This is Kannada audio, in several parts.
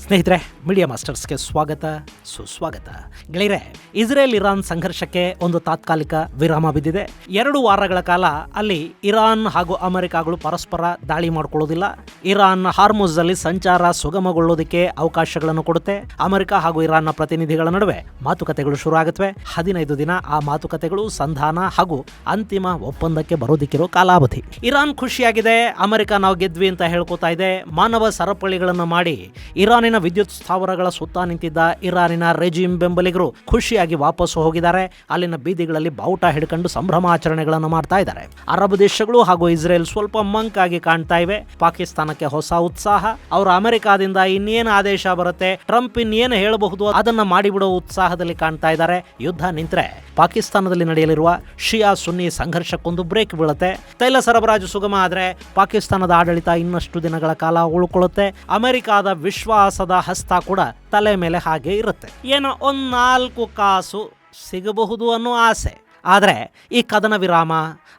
ಸ್ನೇಹಿತರೆ, ಮೀಡಿಯಾ ಮಾಸ್ಟರ್ಸ್ಗೆ ಸ್ವಾಗತ ಸುಸ್ವಾಗತ. ಗೆಳೆಯರೆ, ಇಸ್ರೇಲ್ ಇರಾನ್ ಸಂಘರ್ಷಕ್ಕೆ ಒಂದು ತಾತ್ಕಾಲಿಕ ವಿರಾಮ ಬಿದ್ದಿದೆ. 2 ವಾರಗಳ ಕಾಲ ಅಲ್ಲಿ ಇರಾನ್ ಹಾಗೂ ಅಮೆರಿಕಾಗಳು ಪರಸ್ಪರ ದಾಳಿ ಮಾಡಿಕೊಳ್ಳೋದಿಲ್ಲ. ಇರಾನ್ ಹಾರ್ಮುಜ್ ಅಲ್ಲಿ ಸಂಚಾರ ಸುಗಮಗೊಳ್ಳೋದಕ್ಕೆ ಅವಕಾಶಗಳನ್ನು ಕೊಡುತ್ತೆ. ಅಮೆರಿಕ ಹಾಗೂ ಇರಾನ್ನ ಪ್ರತಿನಿಧಿಗಳ ನಡುವೆ ಮಾತುಕತೆಗಳು ಶುರು ಆಗುತ್ತವೆ. 15 ದಿನ ಆ ಮಾತುಕತೆಗಳು ಸಂಧಾನ ಹಾಗೂ ಅಂತಿಮ ಒಪ್ಪಂದಕ್ಕೆ ಬರೋದಿಕ್ಕಿರೋ ಕಾಲಾವಧಿ. ಇರಾನ್ ಖುಷಿಯಾಗಿದೆ, ಅಮೆರಿಕ ನಾವು ಗೆದ್ವಿ ಅಂತ ಹೇಳ್ಕೊತಾ ಇದೆ. ಮಾನವ ಸರಪಳಿಗಳನ್ನು ಮಾಡಿ ಇರಾನಿನ ವಿದ್ಯುತ್ ಸ್ಥಾವರಗಳ ಸುತ್ತ ನಿಂತಿದ್ದ ಇರಾನಿನ ರೆಜಿಮ್ ಬೆಂಬಲಿಗರು ಖುಷಿಯಾಗಿ ವಾಪಸ್ಸು ಹೋಗಿದ್ದಾರೆ. ಅಲ್ಲಿನ ಬೀದಿಗಳಲ್ಲಿ ಬಾವುಟ ಹಿಡ್ಕೊಂಡು ಸಂಭ್ರಮಾಚರಣೆಗಳನ್ನು ಮಾಡ್ತಾ ಇದ್ದಾರೆ. ಅರಬ್ ದೇಶಗಳು ಹಾಗೂ ಇಸ್ರೇಲ್ ಸ್ವಲ್ಪ ಮಂಕಾಗಿ ಕಾಣ್ತಾ ಇವೆ. ಪಾಕಿಸ್ತಾನಕ್ಕೆ ಹೊಸ ಉತ್ಸಾಹ. ಅವರು ಅಮೆರಿಕಾದಿಂದ ಇನ್ನೇನು ಆದೇಶ ಬರುತ್ತೆ, ಟ್ರಂಪ್ ಇನ್ನೇನು ಹೇಳಬಹುದು ಅದನ್ನ ಮಾಡಿಬಿಡೋ ಉತ್ಸಾಹದಲ್ಲಿ ಕಾಣ್ತಾ ಇದ್ದಾರೆ. ಯುದ್ಧ ನಿಂತರೆ ಪಾಕಿಸ್ತಾನದಲ್ಲಿ ನಡೆಯಲಿರುವ ಶಿಯಾ ಸುನ್ನಿ ಸಂಘರ್ಷಕ್ಕೊಂದು ಬ್ರೇಕ್ ಬೀಳುತ್ತೆ. ತೈಲ ಸರಬರಾಜು ಸುಗಮ ಆದರೆ ಪಾಕಿಸ್ತಾನದ ಆಡಳಿತ ಇನ್ನಷ್ಟು ದಿನಗಳ ಕಾಲ ಉಳ್ಕೊಳ್ಳುತ್ತೆ. ಅಮೆರಿಕಾದ ವಿಶ್ವಾಸದ ಹಸ್ತ ಕೂಡ ತಲೆ ಮೇಲೆ ಹಾಗೆ ಇರುತ್ತೆ. ಏನೋ 4 ಕಾಸು ಸಿಗಬಹುದು ಅನ್ನೋ ಆಸೆ. ಆದರೆ ಈ ಕದನ ವಿರಾಮ,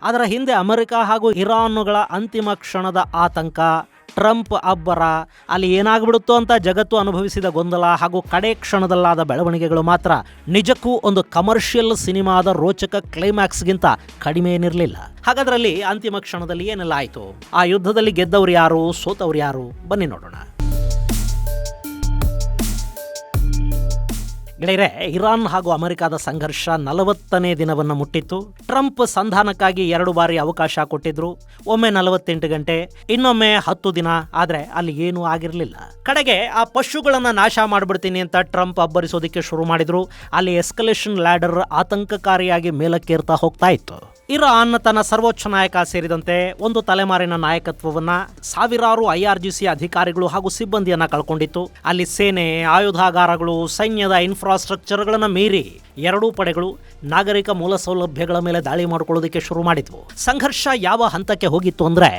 ಅದರ ಹಿಂದೆ ಅಮೆರಿಕ ಹಾಗೂ ಇರಾನುಗಳ ಅಂತಿಮ ಕ್ಷಣದ ಆತಂಕ, ಟ್ರಂಪ್ ಅಬ್ಬರ, ಅಲ್ಲಿ ಏನಾಗ್ಬಿಡುತ್ತೋ ಅಂತ ಜಗತ್ತು ಅನುಭವಿಸಿದ ಗೊಂದಲ ಹಾಗೂ ಕಡೆ ಕ್ಷಣದಲ್ಲಾದ ಬೆಳವಣಿಗೆಗಳು ಮಾತ್ರ ನಿಜಕ್ಕೂ ಒಂದು ಕಮರ್ಷಿಯಲ್ ಸಿನಿಮಾದ ರೋಚಕ ಕ್ಲೈಮ್ಯಾಕ್ಸ್ಗಿಂತ ಕಡಿಮೆ ಏನಿರಲಿಲ್ಲ. ಹಾಗಾದ್ರಲ್ಲಿ ಅಂತಿಮ ಕ್ಷಣದಲ್ಲಿ ಏನೆಲ್ಲ ಆಯಿತು? ಆ ಯುದ್ಧದಲ್ಲಿ ಗೆದ್ದವ್ರು ಯಾರು, ಸೋತವ್ರು ಯಾರು? ಬನ್ನಿ ನೋಡೋಣ. ಗೆಳೆಯರೆ, ಇರಾನ್ ಹಾಗೂ ಅಮೆರಿಕದ ಸಂಘರ್ಷ 40ನೇ ದಿನವನ್ನು ಮುಟ್ಟಿತ್ತು. ಟ್ರಂಪ್ ಸಂಧಾನಕ್ಕಾಗಿ 2 ಬಾರಿ ಅವಕಾಶ ಕೊಟ್ಟಿದ್ರು. ಒಮ್ಮೆ 48 ಗಂಟೆ, ಇನ್ನೊಮ್ಮೆ 10 ದಿನ. ಆದರೆ ಅಲ್ಲಿ ಏನೂ ಆಗಿರಲಿಲ್ಲ. ಕಡೆಗೆ ಆ ಪಶುಗಳನ್ನು ನಾಶ ಮಾಡಿಬಿಡ್ತೀನಿ ಅಂತ ಟ್ರಂಪ್ ಅಬ್ಬರಿಸೋದಕ್ಕೆ ಶುರು ಮಾಡಿದ್ರು. ಅಲ್ಲಿ ಎಸ್ಕಲೇಷನ್ ಲ್ಯಾಡರ್ ಆತಂಕಕಾರಿಯಾಗಿ ಮೇಲಕ್ಕೇರ್ತಾ ಹೋಗ್ತಾ ಇತ್ತು. ಇರಾನ್ ತನ್ನ ಸರ್ವೋಚ್ಚ ನಾಯಕ ಸೇರಿದಂತೆ ಒಂದು ತಲೆಮಾರಿನ ನಾಯಕತ್ವವನ್ನ, ಸಾವಿರಾರು IRGC ಅಧಿಕಾರಿಗಳು ಹಾಗೂ ಸಿಬ್ಬಂದಿಯನ್ನ ಕಳ್ಕೊಂಡಿತ್ತು. ಅಲ್ಲಿ ಸೇನೆ, ಆಯುಧಾಗಾರಗಳು, ಸೈನ್ಯದ ಇನ್ಫ್ರಾಸ್ಟ್ರಕ್ಚರ್ಗಳನ್ನು ಮೀರಿ 2 ಪಡೆಗಳು ನಾಗರಿಕ ಮೂಲ ಸೌಲಭ್ಯಗಳ ಮೇಲೆ ದಾಳಿ ಮಾಡಿಕೊಳ್ಳೋದಕ್ಕೆ ಶುರು ಮಾಡಿದ್ವು. ಸಂಘರ್ಷ ಯಾವ ಹಂತಕ್ಕೆ ಹೋಗಿತ್ತು ಅಂದರೆ,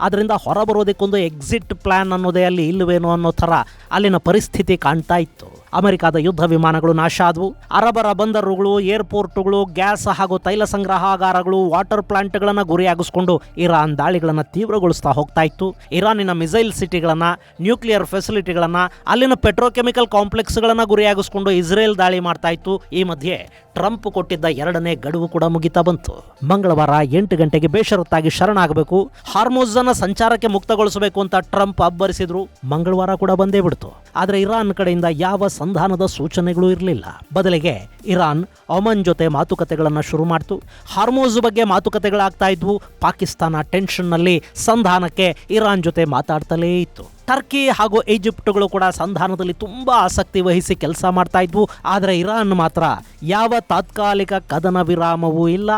ಅದರಿಂದ ಹೊರಬರೋದಕ್ಕೊಂದು ಎಕ್ಸಿಟ್ ಪ್ಲಾನ್ ಅನ್ನೋದೇ ಅಲ್ಲಿ ಇಲ್ಲವೇನೋ ಅನ್ನೋ ಥರ ಅಲ್ಲಿನ ಪರಿಸ್ಥಿತಿ ಕಾಣ್ತಾ ಇತ್ತು. ಅಮೆರಿಕದ ಯುದ್ಧ ವಿಮಾನಗಳು ನಾಶ ಆದವು. ಅರಬರ ಬಂದರುಗಳು, ಏರ್ಪೋರ್ಟುಗಳು, ಗ್ಯಾಸ್ ಹಾಗೂ ತೈಲ ಸಂಗ್ರಹಾಗಾರಗಳು, ವಾಟರ್ ಪ್ಲಾಂಟ್ಗಳನ್ನು ಗುರಿಯಾಗಿಸಿಕೊಂಡು ಇರಾನ್ ದಾಳಿಗಳನ್ನು ತೀವ್ರಗೊಳಿಸ್ತಾ ಹೋಗ್ತಾ ಇತ್ತು. ಇರಾನಿನ ಮಿಸೈಲ್ ಸಿಟಿಗಳನ್ನು, ನ್ಯೂಕ್ಲಿಯರ್ ಫೆಸಿಲಿಟಿಗಳನ್ನು, ಅಲ್ಲಿನ ಪೆಟ್ರೋಕೆಮಿಕಲ್ ಕಾಂಪ್ಲೆಕ್ಸ್ಗಳನ್ನು ಗುರಿಯಾಗಿಸಿಕೊಂಡು ಇಸ್ರೇಲ್ ದಾಳಿ ಮಾಡ್ತಾ ಇತ್ತು. ಈ ಮಧ್ಯೆ ಟ್ರಂಪ್ ಕೊಟ್ಟಿದ್ದ 2ನೇ ಗಡುವು ಕೂಡ ಮುಗಿತಾ ಬಂತು. ಮಂಗಳವಾರ 8 ಗಂಟೆಗೆ ಬೇಷರತ್ತಾಗಿ ಶರಣಾಗಬೇಕು, ಹಾರ್ಮುಜ್ ಅನ್ನ ಸಂಚಾರಕ್ಕೆ ಮುಕ್ತಗೊಳಿಸಬೇಕು ಅಂತ ಟ್ರಂಪ್ ಅಬ್ಬರಿಸಿದ್ರು. ಮಂಗಳವಾರ ಕೂಡ ಬಂದೇ ಬಿಡ್ತು. ಆದರೆ ಇರಾನ್ ಕಡೆಯಿಂದ ಯಾವ ಸಂಧಾನದ ಸೂಚನೆಗಳು ಇರಲಿಲ್ಲ. ಬದಲಿಗೆ ಇರಾನ್ ಒಮನ್ ಜೊತೆ ಮಾತುಕತೆಗಳನ್ನು ಶುರು ಮಾಡಿತು. ಹಾರ್ಮುಜ್ ಬಗ್ಗೆ ಮಾತುಕತೆಗಳಾಗ್ತಾ ಇದ್ವು. ಪಾಕಿಸ್ತಾನ ಟೆನ್ಷನ್ನಲ್ಲಿ ಸಂಧಾನಕ್ಕೆ ಇರಾನ್ ಜೊತೆ ಮಾತಾಡ್ತಲೇ ಇತ್ತು. ಟರ್ಕಿ ಹಾಗೂ ಈಜಿಪ್ಟ್ಗಳು ಕೂಡ ಸಂಧಾನದಲ್ಲಿ ತುಂಬಾ ಆಸಕ್ತಿ ವಹಿಸಿ ಕೆಲಸ ಮಾಡ್ತಾ ಇದ್ವು. ಆದರೆ ಇರಾನ್ ಮಾತ್ರ ಯಾವ ತಾತ್ಕಾಲಿಕ ಕದನ ವಿರಾಮವೂ ಇಲ್ಲ,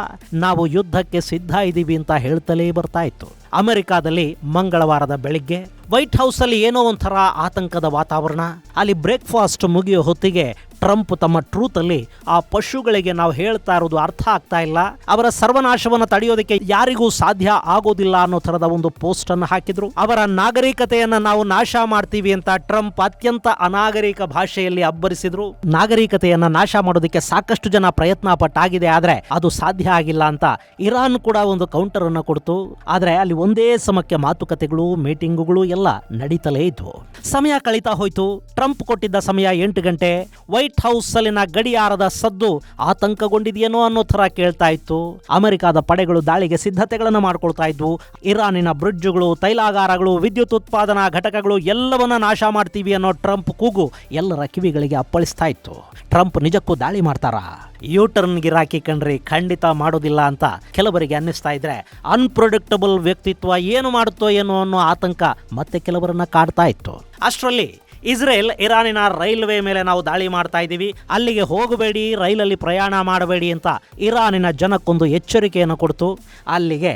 ನಾವು ಯುದ್ಧಕ್ಕೆ ಸಿದ್ಧ ಇದ್ದೀವಿ ಅಂತ ಹೇಳ್ತಲೇ ಬರ್ತಾ ಇತ್ತು. ಅಮೆರಿಕಾದಲ್ಲಿ ಮಂಗಳವಾರದ ಬೆಳಿಗ್ಗೆ ವೈಟ್ ಹೌಸ್ ಅಲ್ಲಿ ಏನೋ ಒಂಥರ ಆತಂಕದ ವಾತಾವರಣ. ಅಲ್ಲಿ ಬ್ರೇಕ್ಫಾಸ್ಟ್ ಮುಗಿಯೋ ಹೊತ್ತಿಗೆ ಟ್ರಂಪ್ ತಮ್ಮ ಟ್ರೂತ್ ಅಲ್ಲಿ ಆ ಪಶುಗಳಿಗೆ ನಾವು ಹೇಳ್ತಾ ಇರೋದು ಅರ್ಥ ಆಗ್ತಾ ಇಲ್ಲ, ಅವರ ಸರ್ವನಾಶವನ್ನು ತಡೆಯೋದಕ್ಕೆ ಯಾರಿಗೂ ಸಾಧ್ಯ ಆಗೋದಿಲ್ಲ ಅನ್ನೋ ಥರದ ಒಂದು ಪೋಸ್ಟ್ ಅನ್ನು ಹಾಕಿದ್ರು. ಅವರ ನಾಗರಿಕತೆಯನ್ನ ನಾವು ನಾಶ ಮಾಡ್ತೀವಿ ಅಂತ ಟ್ರಂಪ್ ಅತ್ಯಂತ ಅನಾಗರಿಕ ಭಾಷೆಯಲ್ಲಿ ಅಬ್ಬರಿಸಿದ್ರು. ನಾಗರಿಕತೆಯನ್ನ ನಾಶ ಮಾಡೋದಕ್ಕೆ ಸಾಕಷ್ಟು ಜನ ಪ್ರಯತ್ನ ಪಟ್ಟಾಗಿದೆ, ಆದ್ರೆ ಅದು ಸಾಧ್ಯ ಆಗಿಲ್ಲ ಅಂತ ಇರಾನ್ ಕೂಡ ಒಂದು ಕೌಂಟರ್ ಅನ್ನು ಕೊಡ್ತು. ಆದ್ರೆ ಅಲ್ಲಿ ಒಂದೇ ಸಮಕ್ಕೆ ಮಾತುಕತೆಗಳು, ಮೀಟಿಂಗುಗಳು ಎಲ್ಲ ನಡೀತಲೇ ಇದ್ವು. ಸಮಯ ಕಳೀತಾ ಹೋಯ್ತು. ಟ್ರಂಪ್ ಕೊಟ್ಟಿದ್ದ ಸಮಯ 8 ಗಂಟೆ. ವೈಟ್ ಹೌಸ್ ಅಲ್ಲಿನ ಗಡಿಯಾರದ ಸದ್ದು ಆತಂಕಗೊಂಡಿದೆಯೇನೋ ಅನ್ನೋ ಥರ ಕೇಳ್ತಾ ಇತ್ತು. ಅಮೆರಿಕದ ಪಡೆಗಳು ದಾಳಿಗೆ ಸಿದ್ಧತೆಗಳನ್ನು ಮಾಡ್ಕೊಳ್ತಾ ಇದ್ವು. ಇರಾನಿನ ಬ್ರಿಡ್ಜ್ಗಳು, ತೈಲಾಗಾರಗಳು, ವಿದ್ಯುತ್ ಉತ್ಪಾದನಾ ಘಟಕಗಳು ಎಲ್ಲವನ್ನ ನಾಶ ಮಾಡ್ತೀವಿ ಅನ್ನೋ ಟ್ರಂಪ್ ಕೂಗು ಎಲ್ಲರ ಕಿವಿಗಳಿಗೆ ಅಪ್ಪಳಿಸ್ತಾ ಇತ್ತು. ಟ್ರಂಪ್ ನಿಜಕ್ಕೂ ದಾಳಿ ಮಾಡ್ತಾರಾ? ಯೂಟರ್ನ್ ಗಿರಾಕಿ ಕಣ್ರಿ, ಖಂಡಿತ ಮಾಡೋದಿಲ್ಲ ಅಂತ ಕೆಲವರಿಗೆ ಅನ್ನಿಸ್ತಾ ಇದ್ರೆ, ಅನ್ಪ್ರೊಡಿಕ್ಟಬಲ್ ವ್ಯಕ್ತಿತ್ವ ಏನು ಮಾಡುತ್ತೋ ಏನೋ ಅನ್ನೋ ಆತಂಕ ಮತ್ತೆ ಕೆಲವರನ್ನ ಕಾಡ್ತಾ ಇತ್ತು. ಅಷ್ಟರಲ್ಲಿ ಇಸ್ರೇಲ್ ಇರಾನಿನ ರೈಲ್ವೆ ಮೇಲೆ ನಾವು ದಾಳಿ ಮಾಡ್ತಾ ಇದ್ದೀವಿ, ಅಲ್ಲಿಗೆ ಹೋಗಬೇಡಿ, ರೈಲಲ್ಲಿ ಪ್ರಯಾಣ ಮಾಡಬೇಡಿ ಅಂತ ಇರಾನಿನ ಜನಕ್ಕೊಂದು ಎಚ್ಚರಿಕೆಯನ್ನು ಕೊಡ್ತು. ಅಲ್ಲಿಗೆ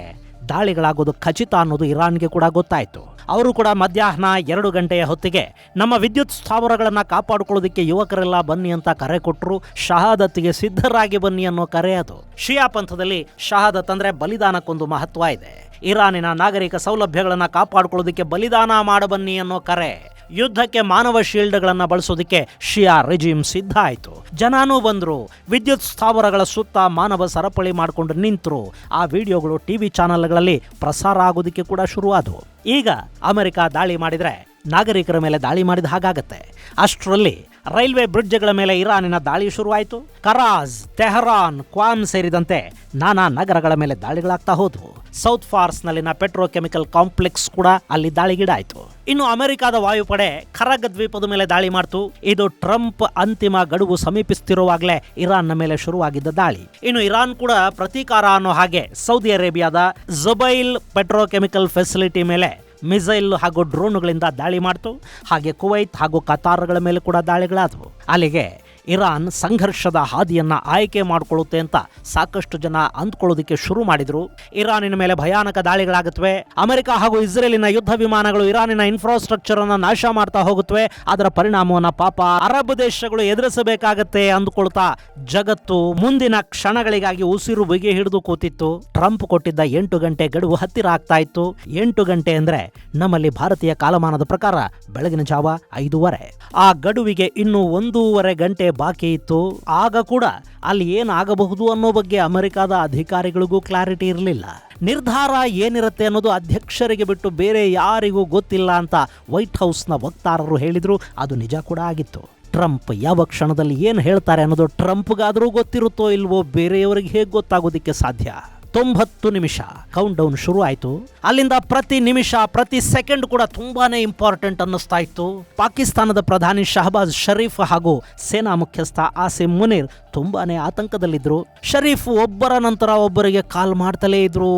ದಾಳಿಗಳಾಗೋದು ಖಚಿತ ಅನ್ನೋದು ಇರಾನ್ಗೆ ಕೂಡ ಗೊತ್ತಾಯಿತು. ಅವರು ಕೂಡ ಮಧ್ಯಾಹ್ನ 2 ಗಂಟೆಯ ಹೊತ್ತಿಗೆ ನಮ್ಮ ವಿದ್ಯುತ್ ಸ್ಥಾವರಗಳನ್ನು ಕಾಪಾಡಿಕೊಳ್ಳೋದಕ್ಕೆ ಯುವಕರೆಲ್ಲ ಬನ್ನಿ ಅಂತ ಕರೆ ಕೊಟ್ಟರು. ಶಹಾದತ್ಗೆ ಸಿದ್ಧರಾಗಿ ಬನ್ನಿ ಅನ್ನೋ ಕರೆ ಅದು. ಶಿಯಾ ಪಂಥದಲ್ಲಿ ಶಹಾದತ್ ಅಂದ್ರೆ ಬಲಿದಾನಕ್ಕೊಂದು ಮಹತ್ವ ಇದೆ. ಇರಾನಿನ ನಾಗರಿಕ ಸೌಲಭ್ಯಗಳನ್ನು ಕಾಪಾಡಿಕೊಳ್ಳೋದಕ್ಕೆ ಬಲಿದಾನ ಮಾಡಬನ್ನಿ ಅನ್ನೋ ಕರೆ. ಯುದ್ಧಕ್ಕೆ ಮಾನವ ಶೀಲ್ಡ್ಗಳನ್ನು ಬಳಸೋದಕ್ಕೆ ಶಿಯಾ ರೆಜಿಮ್ ಸಿದ್ಧ ಆಯಿತು. ಜನಾನೂ ಬಂದರು. ವಿದ್ಯುತ್ ಸ್ಥಾವರಗಳ ಸುತ್ತ ಮಾನವ ಸರಪಳಿ ಮಾಡಿಕೊಂಡು ನಿಂತರು. ಆ ವಿಡಿಯೋಗಳು TV ಚಾನೆಲ್ಗಳಲ್ಲಿ ಪ್ರಸಾರ ಆಗೋದಕ್ಕೆ ಕೂಡ ಶುರುವಾದವು. ಈಗ ಅಮೆರಿಕ ದಾಳಿ ಮಾಡಿದರೆ ನಾಗರಿಕರ ಮೇಲೆ ದಾಳಿ ಮಾಡಿದ ಹಾಗಾಗತ್ತೆ. ಅಷ್ಟರಲ್ಲಿ ರೈಲ್ವೆ ಬ್ರಿಡ್ಜ್ಗಳ ಮೇಲೆ ಇರಾನಿನ ದಾಳಿ ಶುರುವಾಯಿತು. ಕರಾಜ್, ತೆಹರಾನ್, ಕ್ವಾಮ್ ಸೇರಿದಂತೆ ನಾನಾ ನಗರಗಳ ಮೇಲೆ ದಾಳಿಗಳಾಗ್ತಾ ಹೋದ್ವು. ಸೌತ್ ಫಾರ್ಸ್ನಲ್ಲಿನ ಪೆಟ್ರೋಕೆಮಿಕಲ್ ಕಾಂಪ್ಲೆಕ್ಸ್ ಕೂಡ ಅಲ್ಲಿ ದಾಳಿಗೀಡಾಯಿತು. ಇನ್ನು ಅಮೆರಿಕದ ವಾಯುಪಡೆ ಖರಗ್ ದ್ವೀಪದ ಮೇಲೆ ದಾಳಿ ಮಾಡ್ತು. ಇದು ಟ್ರಂಪ್ ಅಂತಿಮ ಗಡುವು ಸಮೀಪಿಸುತ್ತಿರುವಾಗಲೇ ಇರಾನ್ನ ಮೇಲೆ ಶುರುವಾಗಿದ್ದ ದಾಳಿ. ಇನ್ನು ಇರಾನ್ ಕೂಡ ಪ್ರತೀಕಾರ ಅನ್ನೋ ಹಾಗೆ ಸೌದಿ ಅರೇಬಿಯಾದ ಜುಬೈಲ್ ಪೆಟ್ರೋಕೆಮಿಕಲ್ ಫೆಸಿಲಿಟಿ ಮೇಲೆ ಮಿಸೈಲ್ ಹಾಗೂ ಡ್ರೋನ್ಗಳಿಂದ ದಾಳಿ ಮಾಡ್ತು. ಹಾಗೆ ಕುವೈತ್ ಹಾಗೂ ಕತಾರ್ಗಳ ಮೇಲೆ ಕೂಡ ದಾಳಿಗಳಾದವು. ಅಲ್ಲಿಗೆ ಇರಾನ್ ಸಂಘರ್ಷದ ಹಾದಿಯನ್ನ ಆಯ್ಕೆ ಮಾಡಿಕೊಳ್ಳುತ್ತೆ ಅಂತ ಸಾಕಷ್ಟು ಜನ ಅಂದ್ಕೊಳ್ಳೋದಕ್ಕೆ ಶುರು ಮಾಡಿದ್ರು. ಇರಾನಿನ ಮೇಲೆ ಭಯಾನಕ ದಾಳಿಗಳಾಗುತ್ತವೆ. ಅಮೆರಿಕ ಹಾಗೂ ಇಸ್ರೇಲಿನ ಯುದ್ಧ ವಿಮಾನಗಳು ಇರಾನಿನ ಇನ್ಫ್ರಾಸ್ಟ್ರಕ್ಚರ್ ಅನ್ನ ನಾಶ ಮಾಡ್ತಾ ಹೋಗುತ್ತವೆ. ಅದರ ಪರಿಣಾಮವನ್ನ ಪಾಪ ಅರಬ್ ದೇಶಗಳು ಎದುರಿಸಬೇಕಾಗತ್ತೆ ಅಂದ್ಕೊಳ್ತಾ ಜಗತ್ತು ಮುಂದಿನ ಕ್ಷಣಗಳಿಗಾಗಿ ಉಸಿರು ಬಿಗಿ ಹಿಡಿದು ಕೂತಿತ್ತು. ಟ್ರಂಪ್ ಕೊಟ್ಟಿದ್ದ 8 ಗಂಟೆ ಗಡುವು ಹತ್ತಿರ ಆಗ್ತಾ ಇತ್ತು. 8 ಗಂಟೆ ಅಂದ್ರೆ ನಮ್ಮಲ್ಲಿ ಭಾರತೀಯ ಕಾಲಮಾನದ ಪ್ರಕಾರ ಬೆಳಗಿನ ಜಾವ 5:30. ಆ ಗಡುವಿಗೆ ಇನ್ನು 1.5 ಗಂಟೆ ಬಾಕಿ ಇತ್ತು. ಆಗ ಕೂಡ ಅಲ್ಲಿ ಏನಾಗಬಹುದು ಅನ್ನೋ ಬಗ್ಗೆ ಅಮೆರಿಕದ ಅಧಿಕಾರಿಗಳಿಗೂ ಕ್ಲಾರಿಟಿ ಇರಲಿಲ್ಲ. ನಿರ್ಧಾರ ಏನಿರುತ್ತೆ ಅನ್ನೋದು ಅಧ್ಯಕ್ಷರಿಗೆ ಬಿಟ್ಟು ಬೇರೆ ಯಾರಿಗೂ ಗೊತ್ತಿಲ್ಲ ಅಂತ ವೈಟ್ ಹೌಸ್ನ ವಕ್ತಾರರು ಹೇಳಿದ್ರು. ಅದು ನಿಜ ಕೂಡ ಆಗಿತ್ತು. ಟ್ರಂಪ್ ಯಾವ ಕ್ಷಣದಲ್ಲಿ ಏನು ಹೇಳ್ತಾರೆ ಅನ್ನೋದು ಟ್ರಂಪ್ಗಾದರೂ ಗೊತ್ತಿರುತ್ತೋ ಇಲ್ವೋ, ಬೇರೆಯವರಿಗೆ ಹೇಗೆ ಗೊತ್ತಾಗೋದಿಕ್ಕೆ ಸಾಧ್ಯ? 90 ನಿಮಿಷ ಕೌಂಟ್ ಡೌನ್ ಶುರು ಆಯಿತು. ಅಲ್ಲಿಂದ ಪ್ರತಿ ನಿಮಿಷ ಪ್ರತಿ ಸೆಕೆಂಡ್ ಕೂಡ ತುಂಬಾನೇ ಇಂಪಾರ್ಟೆಂಟ್ ಅನ್ನಿಸ್ತಾ ಇತ್ತು. ಪಾಕಿಸ್ತಾನದ ಪ್ರಧಾನಿ ಶಹಬಾಜ್ ಶರೀಫ್ ಹಾಗೂ ಸೇನಾ ಮುಖ್ಯಸ್ಥ ಆಸಿಮ್ ಮುನೀರ್ ತುಂಬಾನೇ ಆತಂಕದಲ್ಲಿದ್ರು. ಶರೀಫ್ ಒಬ್ಬರ ನಂತರ ಒಬ್ಬರಿಗೆ ಕಾಲ್ ಮಾಡ್ತಲೇ ಇದ್ರು.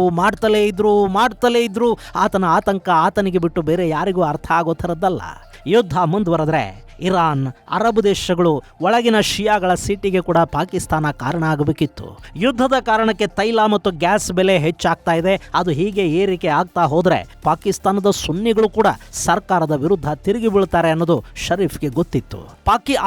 ಆತನ ಆತಂಕ ಆತನಿಗೆ ಬಿಟ್ಟು ಬೇರೆ ಯಾರಿಗೂ ಅರ್ಥ ಆಗೋ ಥರದ್ದಲ್ಲ. ಯುದ್ಧ ಮುಂದುವರೆದ್ರೆ ಇರಾನ್, ಅರಬ್ ದೇಶಗಳು, ಒಳಗಿನ ಶಿಯಾಗಳ ಸಿಟ್ಟಿಗೆ ಕೂಡ ಪಾಕಿಸ್ತಾನ ಕಾರಣ ಆಗಬೇಕಿತ್ತು. ಯುದ್ಧದ ಕಾರಣಕ್ಕೆ ತೈಲ ಮತ್ತು ಗ್ಯಾಸ್ ಬೆಲೆ ಹೆಚ್ಚಾಗ್ತಾ ಇದೆ. ಅದು ಹೀಗೆ ಏರಿಕೆ ಆಗ್ತಾ ಹೋದ್ರೆ ಪಾಕಿಸ್ತಾನದ ಸುನ್ನಿಗಳು ಕೂಡ ಸರ್ಕಾರದ ವಿರುದ್ಧ ತಿರುಗಿ ಬೀಳ್ತಾರೆ ಅನ್ನೋದು ಶರೀಫ್ಗೆ ಗೊತ್ತಿತ್ತು.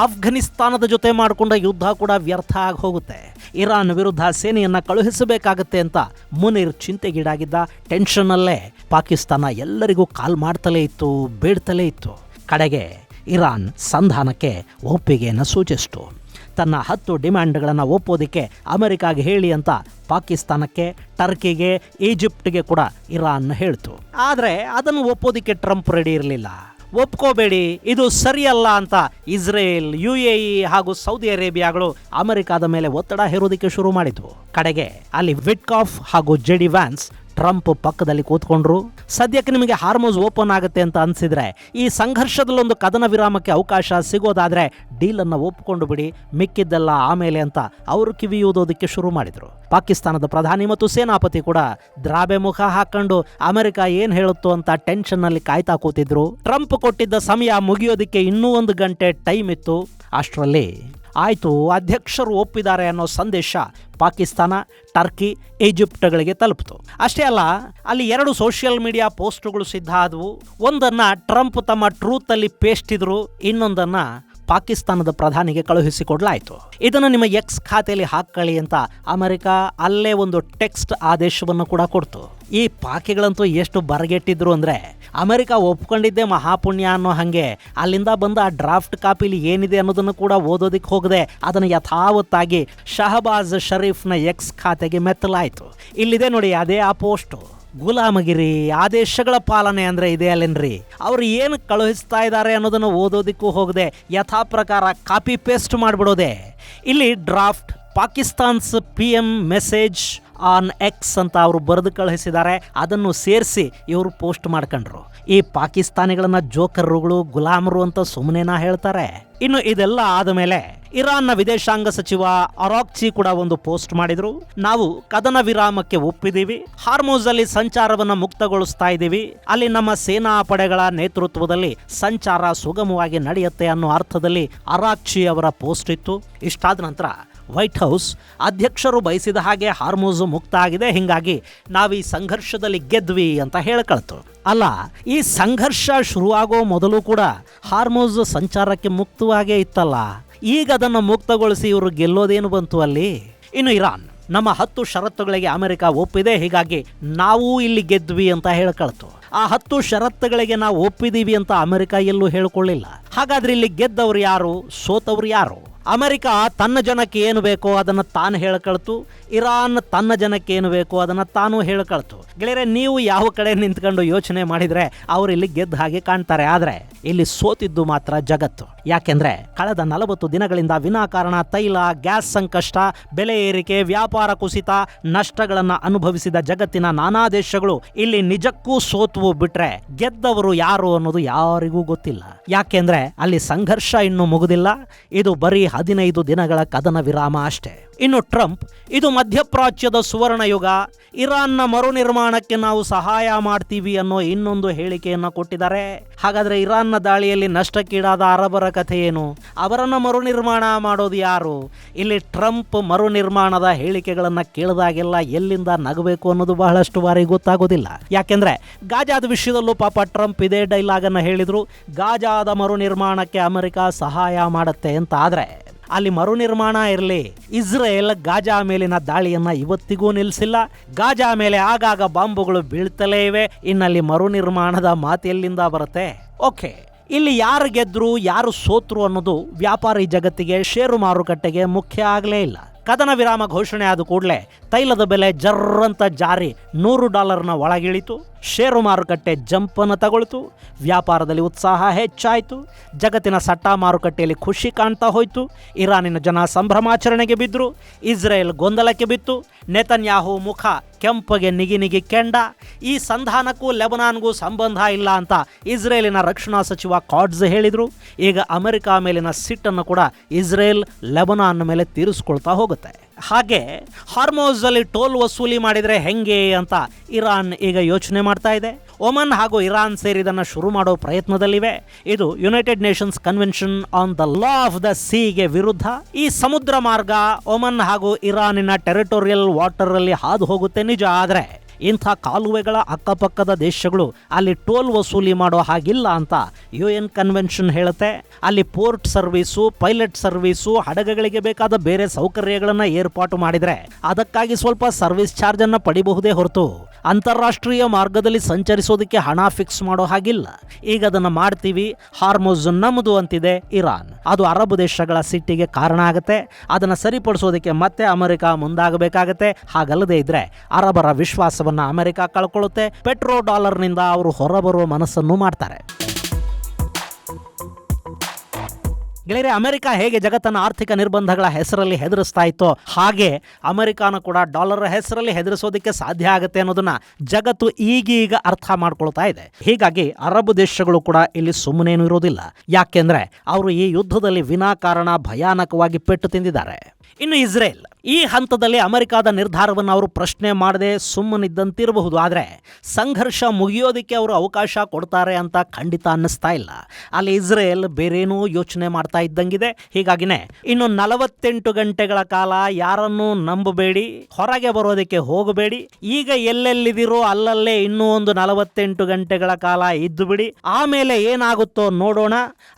ಆಫ್ಘನಿಸ್ತಾನದ ಜೊತೆ ಮಾಡಿಕೊಂಡ ಯುದ್ಧ ಕೂಡ ವ್ಯರ್ಥ ಆಗಿ ಹೋಗುತ್ತೆ. ಇರಾನ್ ವಿರುದ್ಧ ಸೇನೆಯನ್ನ ಕಳುಹಿಸಬೇಕಾಗತ್ತೆ ಅಂತ ಮುನೀರ್ ಚಿಂತೆಗೀಡಾಗಿದ್ದ. ಟೆನ್ಷನ್ನಲ್ಲೇ ಪಾಕಿಸ್ತಾನ ಎಲ್ಲರಿಗೂ ಕಾಲ್ ಮಾಡ್ತಲೇ ಇತ್ತು, ಬೇಡ್ತಲೇ ಇತ್ತು. ಕಡೆಗೆ ಇರಾನ್ ಸಂಧಾನಕ್ಕೆ ಒಪ್ಪಿಗೆಯನ್ನು ಸೂಚಿಸಿತು. ತನ್ನ 10 ಡಿಮ್ಯಾಂಡ್ಗಳನ್ನು ಒಪ್ಪೋದಕ್ಕೆ ಅಮೆರಿಕಾಗೆ ಹೇಳಿ ಅಂತ ಪಾಕಿಸ್ತಾನಕ್ಕೆ, ಟರ್ಕಿಗೆ, ಈಜಿಪ್ಟ್ಗೆ ಕೂಡ ಇರಾನ್ ಹೇಳ್ತು. ಆದರೆ ಅದನ್ನು ಒಪ್ಪೋದಕ್ಕೆ ಟ್ರಂಪ್ ರೆಡಿ ಇರಲಿಲ್ಲ. ಒಪ್ಕೋಬೇಡಿ, ಇದು ಸರಿಯಲ್ಲ ಅಂತ ಇಸ್ರೇಲ್, UAE ಹಾಗೂ ಸೌದಿ ಅರೇಬಿಯಾಗಳು ಅಮೆರಿಕದ ಮೇಲೆ ಒತ್ತಡ ಹೇರೋದಕ್ಕೆ ಶುರು ಮಾಡಿದ್ವು. ಕಡೆಗೆ ಅಲ್ಲಿ ವಿಟ್ಕಾಫ್ ಹಾಗೂ JD ವ್ಯಾನ್ಸ್ ಟ್ರಂಪ್ ಪಕ್ಕದಲ್ಲಿ ಕೂತ್ಕೊಂಡ್ರು. ಸದ್ಯಕ್ಕೆ ನಿಮಗೆ ಹಾರ್ಮೋಸ್ ಓಪನ್ ಆಗುತ್ತೆ ಅಂತ ಅನ್ಸಿದ್ರೆ ಈ ಸಂಘರ್ಷದಲ್ಲೊಂದು ಕದನ ವಿರಾಮಕ್ಕೆ ಅವಕಾಶ ಸಿಗೋದಾದ್ರೆ ಡೀಲನ್ನು ಒಪ್ಕೊಂಡು ಬಿಡಿ, ಮಿಕ್ಕಿದ್ದೆಲ್ಲ ಆಮೇಲೆ ಅಂತ ಅವರು ಕಿವಿಯೂದೋದಕ್ಕೆ ಶುರು ಮಾಡಿದ್ರು. ಪಾಕಿಸ್ತಾನದ ಪ್ರಧಾನಿ ಮತ್ತು ಸೇನಾಪತಿ ಕೂಡ ದ್ರಾಬೆ ಮುಖ ಹಾಕೊಂಡು ಅಮೆರಿಕ ಏನ್ ಹೇಳುತ್ತೋ ಅಂತ ಟೆನ್ಷನ್ನಲ್ಲಿ ಕಾಯ್ತಾ ಕೂತಿದ್ರು. ಟ್ರಂಪ್ ಕೊಟ್ಟಿದ್ದ ಸಮಯ ಮುಗಿಯೋದಕ್ಕೆ ಇನ್ನೂ 1 ಗಂಟೆ ಟೈಮ್ ಇತ್ತು. ಅಷ್ಟರಲ್ಲಿ ಆಯ್ತು, ಅಧ್ಯಕ್ಷರು ಒಪ್ಪಿದ್ದಾರೆ ಅನ್ನೋ ಸಂದೇಶ ಪಾಕಿಸ್ತಾನ, ಟರ್ಕಿ, ಈಜಿಪ್ಟ್ಗಳಿಗೆ ತಲುಪಿತು. ಅಷ್ಟೇ ಅಲ್ಲ, ಅಲ್ಲಿ 2 ಸೋಷಿಯಲ್ ಮೀಡಿಯಾ ಪೋಸ್ಟ್ಗಳು ಸಿದ್ಧ ಆದವು. ಒಂದನ್ನ ಟ್ರಂಪ್ ತಮ್ಮ ಟ್ರೂತ್ ಅಲ್ಲಿ ಪೇಸ್ಟಿದ್ರು, ಇನ್ನೊಂದನ್ನ ಪಾಕಿಸ್ತಾನದ ಪ್ರಧಾನಿಗೆ ಕಳುಹಿಸಿಕೊಡ್ಲಾಯಿತು. ಇದನ್ನು ನಿಮ್ಮ ಎಕ್ಸ್ ಖಾತೆಯಲ್ಲಿ ಹಾಕೊಳ್ಳಿ ಅಂತ ಅಮೆರಿಕ ಅಲ್ಲೇ ಒಂದು ಟೆಕ್ಸ್ಟ್ ಆದೇಶವನ್ನು ಕೂಡ ಕೊಡ್ತು. ಈ ಪಾಕಿಗಳಂತೂ ಎಷ್ಟು ಬರಗೆಟ್ಟಿದ್ರು ಅಂದ್ರೆ ಅಮೆರಿಕ ಒಪ್ಕೊಂಡಿದ್ದೆ ಮಹಾಪುಣ್ಯ ಅನ್ನೋ ಹಾಗೆ ಅಲ್ಲಿಂದ ಬಂದ ಆ ಡ್ರಾಫ್ಟ್ ಕಾಪಿಲಿ ಏನಿದೆ ಅನ್ನೋದನ್ನು ಕೂಡ ಓದೋದಿಕ್ಕೆ ಹೋಗದೆ ಅದನ್ನು ಯಥಾವತ್ತಾಗಿ ಶಹಬಾಜ್ ಶರೀಫ್ನ ಎಕ್ಸ್ ಖಾತೆಗೆ ಮೆತ್ತಲಾಯಿತು. ಇಲ್ಲಿದೆ ನೋಡಿ ಅದೇ ಆ ಪೋಸ್ಟು. ಗುಲಾಮಗಿರಿ, ಆದೇಶಗಳ ಪಾಲನೆ ಅಂದ್ರೆ ಇದೆ ಅಲ್ಲೇನ್ರಿ. ಅವ್ರು ಏನು ಕಳುಹಿಸ್ತಾ ಇದ್ದಾರೆ ಅನ್ನೋದನ್ನು ಓದೋದಿಕ್ಕೂ ಹೋಗದೆ ಯಥಾ ಪ್ರಕಾರ ಕಾಪಿ ಪೇಸ್ಟ್ ಮಾಡಿಬಿಡೋದೆ. ಇಲ್ಲಿ draft Pakistan's PM message on X ಅಂತ ಅವರು ಬರೆದು ಕಳುಹಿಸಿದ್ದಾರೆ. ಅದನ್ನು ಸೇರಿಸಿ ಇವರು ಪೋಸ್ಟ್ ಮಾಡ್ಕೊಂಡ್ರು. ಈ ಪಾಕಿಸ್ತಾನಿಗಳನ್ನ ಜೋಕರ್ರುಗಳು, ಗುಲಾಮರು ಅಂತ ಸುಮ್ಮನೆನಾ ಹೇಳ್ತಾರೆ? ಇನ್ನು ಇದೆಲ್ಲ ಆದ ಮೇಲೆ ಇರಾನ್ನ ವಿದೇಶಾಂಗ ಸಚಿವ ಅರಾಕ್ಚಿ ಕೂಡ ಒಂದು ಪೋಸ್ಟ್ ಮಾಡಿದ್ರು. ನಾವು ಕದನ ವಿರಾಮಕ್ಕೆ ಒಪ್ಪಿದೀವಿ, ಹಾರ್ಮೋಸ್ ಅಲ್ಲಿ ಸಂಚಾರವನ್ನ ಮುಕ್ತಗೊಳಿಸ್ತಾ ಇದ್ದೀವಿ, ಅಲ್ಲಿ ನಮ್ಮ ಸೇನಾ ಪಡೆಗಳ ನೇತೃತ್ವದಲ್ಲಿ ಸಂಚಾರ ಸುಗಮವಾಗಿ ನಡೆಯುತ್ತೆ ಅನ್ನೋ ಅರ್ಥದಲ್ಲಿ ಅರಾಕ್ಚಿ ಅವರ ಪೋಸ್ಟ್ ಇತ್ತು. ಇಷ್ಟಾದ ನಂತರ ವೈಟ್ ಹೌಸ್ ಅಧ್ಯಕ್ಷರು ಬಯಸಿದ ಹಾಗೆ ಹಾರ್ಮೋಸ್ ಮುಕ್ತ ಆಗಿದೆ, ಹಿಂಗಾಗಿ ನಾವು ಈ ಸಂಘರ್ಷದಲ್ಲಿ ಗೆದ್ವಿ ಅಂತ ಹೇಳ್ಕೊಳ್ತು. ಅಲ್ಲ, ಈ ಸಂಘರ್ಷ ಶುರುವಾಗೋ ಮೊದಲು ಕೂಡ ಹಾರ್ಮೋಸ್ ಸಂಚಾರಕ್ಕೆ ಮುಕ್ತವಾಗೇ ಇತ್ತಲ್ಲ. ಈಗ ಅದನ್ನು ಮುಕ್ತಗೊಳಿಸಿ ಇವರು ಗೆಲ್ಲೋದೇನು ಬಂತು ಅಲ್ಲಿ? ಇನ್ನು ಇರಾನ್ ನಮ್ಮ 10 ಷರತ್ತುಗಳಿಗೆ ಅಮೆರಿಕ ಒಪ್ಪಿದೆ, ಹೀಗಾಗಿ ನಾವು ಇಲ್ಲಿ ಗೆದ್ವಿ ಅಂತ ಹೇಳ್ಕೊಳ್ತು. ಆ 10 ಷರತ್ತುಗಳಿಗೆ ನಾವು ಒಪ್ಪಿದೀವಿ ಅಂತ ಅಮೆರಿಕ ಎಲ್ಲೂ ಹೇಳ್ಕೊಳ್ಳಿಲ್ಲ. ಹಾಗಾದ್ರೆ ಇಲ್ಲಿ ಗೆದ್ದವ್ರು ಯಾರು, ಸೋತವ್ರು ಯಾರು? ಅಮೆರಿಕ ತನ್ನ ಜನಕ್ಕೆ ಏನು ಬೇಕೋ ಅದನ್ನು ತಾನು ಹೇಳ್ಕೊಳ್ತು, ಇರಾನ್ ತನ್ನ ಜನಕ್ಕೆ ಏನು ಬೇಕೋ ಅದನ್ನು ತಾನು ಹೇಳ್ಕೊಳ್ತು. ಗೆಳೆಯರೆ, ನೀವು ಯಾವ ಕಡೆ ನಿಂತ್ಕೊಂಡು ಯೋಚನೆ ಮಾಡಿದರೆ ಅವರು ಇಲ್ಲಿ ಗೆದ್ದ ಹಾಗೆ ಕಾಣ್ತಾರೆ. ಆದರೆ ಇಲ್ಲಿ ಸೋತಿದ್ದು ಮಾತ್ರ ಜಗತ್ತು. ಯಾಕೆಂದ್ರೆ ಕಳೆದ 40 ದಿನಗಳಿಂದ ವಿನಾಕಾರಣ ತೈಲ, ಗ್ಯಾಸ್ ಸಂಕಷ್ಟ, ಬೆಲೆ ಏರಿಕೆ, ವ್ಯಾಪಾರ ಕುಸಿತ, ನಷ್ಟಗಳನ್ನು ಅನುಭವಿಸಿದ ಜಗತ್ತಿನ ನಾನಾ ದೇಶಗಳು ಇಲ್ಲಿ ನಿಜಕ್ಕೂ ಸೋತವು ಬಿಟ್ರೆ ಗೆದ್ದವರು ಯಾರು ಅನ್ನೋದು ಯಾರಿಗೂ ಗೊತ್ತಿಲ್ಲ. ಯಾಕೆಂದ್ರೆ ಅಲ್ಲಿ ಸಂಘರ್ಷ ಇನ್ನೂ ಮುಗುದಿಲ್ಲ. ಇದು ಬರೀ 15 ದಿನಗಳ ಕದನ ವಿರಾಮ ಅಷ್ಟೇ. ಇನ್ನು ಟ್ರಂಪ್, ಇದು ಮಧ್ಯಪ್ರಾಚ್ಯದ ಸುವರ್ಣ ಯುಗ, ಇರಾನ್ನ ಮರುನಿರ್ಮಾಣಕ್ಕೆ ನಾವು ಸಹಾಯ ಮಾಡ್ತೀವಿ ಅನ್ನೋ ಇನ್ನೊಂದು ಹೇಳಿಕೆಯನ್ನು ಕೊಟ್ಟಿದ್ದಾರೆ. ಹಾಗಾದ್ರೆ ಇರಾನ್ನ ದಾಳಿಯಲ್ಲಿ ನಷ್ಟಕ್ಕೀಡಾದ ಅರಬರ ಕಥೆ ಏನು? ಅವರನ್ನ ಮರುನಿರ್ಮಾಣ ಮಾಡೋದು ಯಾರು? ಇಲ್ಲಿ ಟ್ರಂಪ್ ಮರುನಿರ್ಮಾಣದ ಹೇಳಿಕೆಗಳನ್ನ ಕೇಳಿದಾಗೆಲ್ಲ ಎಲ್ಲಿಂದ ನಗಬೇಕು ಅನ್ನೋದು ಬಹಳಷ್ಟು ಬಾರಿ ಗೊತ್ತಾಗೋದಿಲ್ಲ. ಯಾಕೆಂದ್ರೆ ಗಾಜಾದ ವಿಷಯದಲ್ಲೂ ಪಾಪ ಟ್ರಂಪ್ ಇದೇ ಡೈಲಾಗ್ ಅನ್ನ ಹೇಳಿದ್ರು, ಗಾಜಾದ ಮರುನಿರ್ಮಾಣಕ್ಕೆ ಅಮೆರಿಕ ಸಹಾಯ ಮಾಡುತ್ತೆ ಅಂತ. ಆದ್ರೆ ಅಲ್ಲಿ ಮರುನಿರ್ಮಾಣ ಇರಲಿ, ಇಸ್ರೇಲ್ ಗಾಜಾ ಮೇಲಿನ ದಾಳಿಯನ್ನ ಇವತ್ತಿಗೂ ನಿಲ್ಲಿಸಿಲ್ಲ. ಗಾಜಾ ಮೇಲೆ ಆಗಾಗ ಬಾಂಬುಗಳು ಬೀಳ್ತಲೇ ಇವೆ. ಇನ್ನಲ್ಲಿ ಮರುನಿರ್ಮಾಣದ ಮಾತು ಎಲ್ಲಿಂದ ಬರುತ್ತೆ? ಓಕೆ, ಇಲ್ಲಿ ಯಾರು ಗೆದ್ರು ಯಾರು ಸೋತ್ರು ಅನ್ನೋದು ವ್ಯಾಪಾರಿ ಜಗತ್ತಿಗೆ, ಷೇರು ಮಾರುಕಟ್ಟೆಗೆ ಮುಖ್ಯ ಆಗಲೇ ಇಲ್ಲ. ಕದನ ವಿರಾಮ ಘೋಷಣೆ ಆದ ಕೂಡಲೇ ತೈಲದ ಬೆಲೆ ಜರ್ರಂತ ಜಾರಿ $100 ಒಳಗಿಳಿತು. ಷೇರು ಮಾರುಕಟ್ಟೆ ಜಂಪನ್ನು ತಗೊಳ್ತು. ವ್ಯಾಪಾರದಲ್ಲಿ ಉತ್ಸಾಹ ಹೆಚ್ಚಾಯಿತು. ಜಗತ್ತಿನ ಸಟ್ಟ ಮಾರುಕಟ್ಟೆಯಲ್ಲಿ ಖುಷಿ ಕಾಣ್ತಾ ಹೋಯ್ತು. ಇರಾನಿನ ಜನ ಸಂಭ್ರಮಾಚರಣೆಗೆ ಬಿದ್ದರು. ಇಸ್ರೇಲ್ ಗೊಂದಲಕ್ಕೆ ಬಿತ್ತು. ನೆತನ್ಯಾಹು ಮುಖ ಕೆಂಪಗೆ ನಿಗಿ ಕೆಂಡ. ಈ ಸಂಧಾನಕ್ಕೂ ಲೆಬನಾನ್ಗೂ ಸಂಬಂಧ ಇಲ್ಲ ಅಂತ ಇಸ್ರೇಲಿನ ರಕ್ಷಣಾ ಸಚಿವ ಕಾಡ್ಸ್ ಹೇಳಿದರು. ಈಗ ಅಮೆರಿಕ ಮೇಲಿನ ಸಿಟ್ಟನ್ನು ಕೂಡ ಇಸ್ರೇಲ್ ಲೆಬನಾನ್ ಮೇಲೆ ತೀರಿಸ್ಕೊಳ್ತಾ ಹೋಗುತ್ತೆ. ಹಾಗೆ ಹಾರ್ಮೋಸ್ ಅಲ್ಲಿ ಟೋಲ್ ವಸೂಲಿ ಮಾಡಿದರೆ ಹೆಂಗೆ ಅಂತ ಇರಾನ್ ಈಗ ಯೋಚನೆ ಮಾಡ್ತಾ ಇದೆ. ಒಮನ್ ಹಾಗೂ ಇರಾನ್ ಸೇರಿದನ್ನು ಶುರು ಮಾಡೋ ಪ್ರಯತ್ನದಲ್ಲಿವೆ. ಇದು United Nations convention on the law of the ಸೀಗೆ ವಿರುದ್ಧ. ಈ ಸಮುದ್ರ ಮಾರ್ಗ ಒಮನ್ ಹಾಗೂ ಇರಾನಿನ ಟೆರಿಟೋರಿಯಲ್ ವಾಟರ್ ಅಲ್ಲಿ ಹಾದು ಹೋಗುತ್ತೆ ನಿಜ. ಆದರೆ ಇಂಥ ಕಾಲುವೆಗಳ ಅಕ್ಕಪಕ್ಕದ ದೇಶಗಳು ಅಲ್ಲಿ ಟೋಲ್ ವಸೂಲಿ ಮಾಡೋ ಹಾಗಿಲ್ಲ ಅಂತ UN ಕನ್ವೆನ್ಷನ್ ಹೇಳುತ್ತೆ. ಅಲ್ಲಿ ಪೋರ್ಟ್ ಸರ್ವೀಸು, ಪೈಲಟ್ ಸರ್ವೀಸು, ಹಡಗುಗಳಿಗೆ ಬೇಕಾದ ಬೇರೆ ಸೌಕರ್ಯಗಳನ್ನು ಏರ್ಪಾಟು ಮಾಡಿದರೆ ಅದಕ್ಕಾಗಿ ಸ್ವಲ್ಪ ಸರ್ವಿಸ್ ಚಾರ್ಜ್ ಅನ್ನು ಪಡಿಬಹುದೇ ಹೊರತು ಅಂತಾರಾಷ್ಟ್ರೀಯ ಮಾರ್ಗದಲ್ಲಿ ಸಂಚರಿಸೋದಕ್ಕೆ ಹಣ ಫಿಕ್ಸ್ ಮಾಡೋ ಹಾಗಿಲ್ಲ. ಈಗ ಅದನ್ನು ಮಾಡ್ತೀವಿ, ಹಾರ್ಮೋಸ್ ನಮ್ಮದು ಅಂತಿದೆ ಇರಾನ್. ಅದು ಅರಬ್ ದೇಶಗಳ ಸಿಟ್ಟಿಗೆ ಕಾರಣ ಆಗುತ್ತೆ. ಅದನ್ನು ಸರಿಪಡಿಸೋದಕ್ಕೆ ಮತ್ತೆ ಅಮೆರಿಕ ಮುಂದಾಗಬೇಕಾಗತ್ತೆ. ಹಾಗಲ್ಲದೆ ಇದ್ರೆ ಅರಬರ ವಿಶ್ವಾಸವನ್ನ ಅಮೆರಿಕ ಕಳ್ಕೊಳ್ಳುತ್ತೆ. ಪೆಟ್ರೋ ಡಾಲರ್ನಿಂದ ಅವರು ಹೊರಬರುವ ಮನಸ್ಸನ್ನು ಮಾಡ್ತಾರೆ. ಗೆಳೆಯರೆ, ಅಮೆರಿಕ ಹೇಗೆ ಜಗತ್ತನ್ನ ಆರ್ಥಿಕ ನಿರ್ಬಂಧಗಳ ಹೆಸರಲ್ಲಿ ಹೆದರಿಸ್ತಾ ಇತ್ತೋ ಹಾಗೆ ಅಮೆರಿಕಾನ ಕೂಡ ಡಾಲರ್ ಹೆಸರಲ್ಲಿ ಹೆದರಿಸೋದಕ್ಕೆ ಸಾಧ್ಯ ಆಗುತ್ತೆ ಅನ್ನೋದನ್ನ ಜಗತ್ತು ಈಗೀಗ ಅರ್ಥ ಮಾಡ್ಕೊಳ್ತಾ ಇದೆ. ಹೀಗಾಗಿ ಅರಬ್ ದೇಶಗಳು ಕೂಡ ಇಲ್ಲಿ ಸುಮ್ಮನೇನು ಇರೋದಿಲ್ಲ. ಯಾಕೆಂದ್ರೆ ಅವರು ಈ ಯುದ್ಧದಲ್ಲಿ ವಿನಾಕಾರಣ ಭಯಾನಕವಾಗಿ ಪೆಟ್ಟು ತಿಂದಿದ್ದಾರೆ. ಇನ್ನು ಇಸ್ರೇಲ್ ಈ ಹಂತದಲ್ಲಿ ಅಮೆರಿಕದ ನಿರ್ಧಾರವನ್ನು ಅವರು ಪ್ರಶ್ನೆ ಮಾಡದೆ ಸುಮ್ಮನಿದ್ದಂತಿರಬಹುದು. ಆದರೆ ಸಂಘರ್ಷ ಮುಗಿಯೋದಕ್ಕೆ ಅವರು ಅವಕಾಶ ಕೊಡ್ತಾರೆ ಅಂತ ಖಂಡಿತ ಅನ್ನಿಸ್ತಾ ಇಲ್ಲ. ಅಲ್ಲಿ ಇಸ್ರೇಲ್ ಬೇರೇನೂ ಯೋಚನೆ ಮಾಡ್ತಾ ಇದ್ದಂಗಿದೆ. ಹೀಗಾಗಿನೇ ಇನ್ನು 48 ಗಂಟೆಗಳ ಕಾಲ ಯಾರನ್ನೂ ನಂಬಬೇಡಿ, ಹೊರಗೆ ಬರೋದಕ್ಕೆ ಹೋಗಬೇಡಿ. ಈಗ ಎಲ್ಲೆಲ್ಲಿದಿರೋ ಅಲ್ಲಲ್ಲೇ ಇನ್ನೂ ಒಂದು 48 ಗಂಟೆಗಳ ಕಾಲ ಇದ್ದು ಬಿಡಿ. ಆಮೇಲೆ ಏನಾಗುತ್ತೋ ನೋಡೋಣ.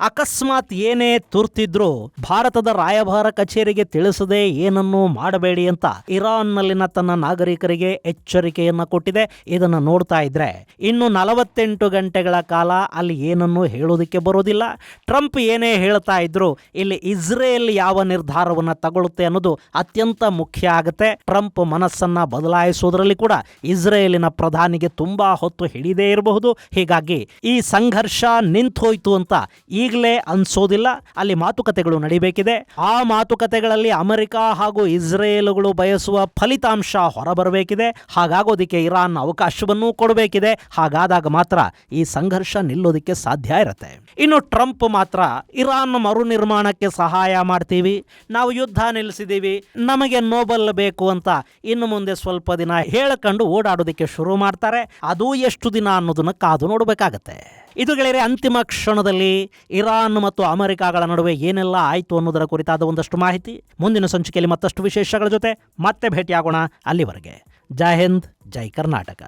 ಅಕಸ್ಮಾತ್ ಏನೇ ತುರ್ತಿದ್ರು ಭಾರತದ ರಾಯಭಾರ ಕಚೇರಿಗೆ ತಿಳಿಸದೆ ಏನನ್ನೂ ಮಾಡಬೇಡಿ ಅಂತ ಇರಾನ್ನಲ್ಲಿನ ತನ್ನ ನಾಗರಿಕರಿಗೆ ಎಚ್ಚರಿಕೆಯನ್ನ ಕೊಟ್ಟಿದೆ. ಇದನ್ನ ನೋಡ್ತಾ ಇದ್ರೆ ಇನ್ನು 48 ಗಂಟೆಗಳ ಕಾಲ ಅಲ್ಲಿ ಏನನ್ನೂ ಹೇಳೋದಕ್ಕೆ ಬರೋದಿಲ್ಲ. ಟ್ರಂಪ್ ಏನೇ ಹೇಳ್ತಾ ಇದ್ರು ಇಲ್ಲಿ ಇಸ್ರೇಲ್ ಯಾವ ನಿರ್ಧಾರವನ್ನ ತಗೊಳುತ್ತೆ ಅನ್ನೋದು ಅತ್ಯಂತ ಮುಖ್ಯ ಆಗುತ್ತೆ. ಟ್ರಂಪ್ ಮನಸ್ಸನ್ನ ಬದಲಾಯಿಸೋದ್ರಲ್ಲಿ ಕೂಡ ಇಸ್ರೇಲಿನ ಪ್ರಧಾನಿಗೆ ತುಂಬಾ ಹೊತ್ತು ಹಿಡಿದೇ ಇರಬಹುದು. ಹೀಗಾಗಿ ಈ ಸಂಘರ್ಷ ನಿಂತೋಯ್ತು ಅಂತ ಈಗಲೇ ಅನ್ಸೋದಿಲ್ಲ. ಅಲ್ಲಿ ಮಾತುಕತೆಗಳು ನಡಿಬೇಕಿದೆ. ಆ ಮಾತುಕತೆಗಳಲ್ಲಿ ಅಮೆರಿಕ ಹಾಗೂ ಇಸ್ರೇಲ್ಗಳು ಬಯಸುವ ಫಲಿತಾಂಶ ಹೊರಬರಬೇಕಿದೆ. ಹಾಗಾಗೋದಕ್ಕೆ ಇರಾನ್ ಅವಕಾಶವನ್ನೂ ಕೊಡಬೇಕಿದೆ. ಹಾಗಾದಾಗ ಮಾತ್ರ ಈ ಸಂಘರ್ಷ ನಿಲ್ಲೋದಕ್ಕೆ ಸಾಧ್ಯ ಇರುತ್ತೆ. ಇನ್ನು ಟ್ರಂಪ್ ಮಾತ್ರ ಇರಾನ್ ಮರುನಿರ್ಮಾಣಕ್ಕೆ ಸಹಾಯ ಮಾಡ್ತೀವಿ, ನಾವು ಯುದ್ಧ ನಿಲ್ಲಿಸಿದೀವಿ, ನಮಗೆ ನೋಬಲ್ ಬೇಕು ಅಂತ ಇನ್ನು ಮುಂದೆ ಸ್ವಲ್ಪ ದಿನ ಹೇಳ್ಕೊಂಡು ಓಡಾಡೋದಕ್ಕೆ ಶುರು ಮಾಡ್ತಾರೆ. ಅದು ಎಷ್ಟು ದಿನ ಅನ್ನೋದನ್ನ ಕಾದು ನೋಡಬೇಕಾಗತ್ತೆ. ಇದು ಗೆಳೆಯರೆ, ಅಂತಿಮ ಕ್ಷಣದಲ್ಲಿ ಇರಾನ್ ಮತ್ತು ಅಮೆರಿಕಗಳ ನಡುವೆ ಏನೆಲ್ಲ ಆಯಿತು ಅನ್ನೋದರ ಕುರಿತಾದ ಒಂದಷ್ಟು ಮಾಹಿತಿ. ಮುಂದಿನ ಸಂಚಿಕೆಯಲ್ಲಿ ಮತ್ತಷ್ಟು ವಿಶೇಷಗಳ ಜೊತೆ ಮತ್ತೆ ಭೇಟಿಯಾಗೋಣ. ಅಲ್ಲಿವರೆಗೆ ಜೈ ಹಿಂದ್, ಜೈ ಕರ್ನಾಟಕ.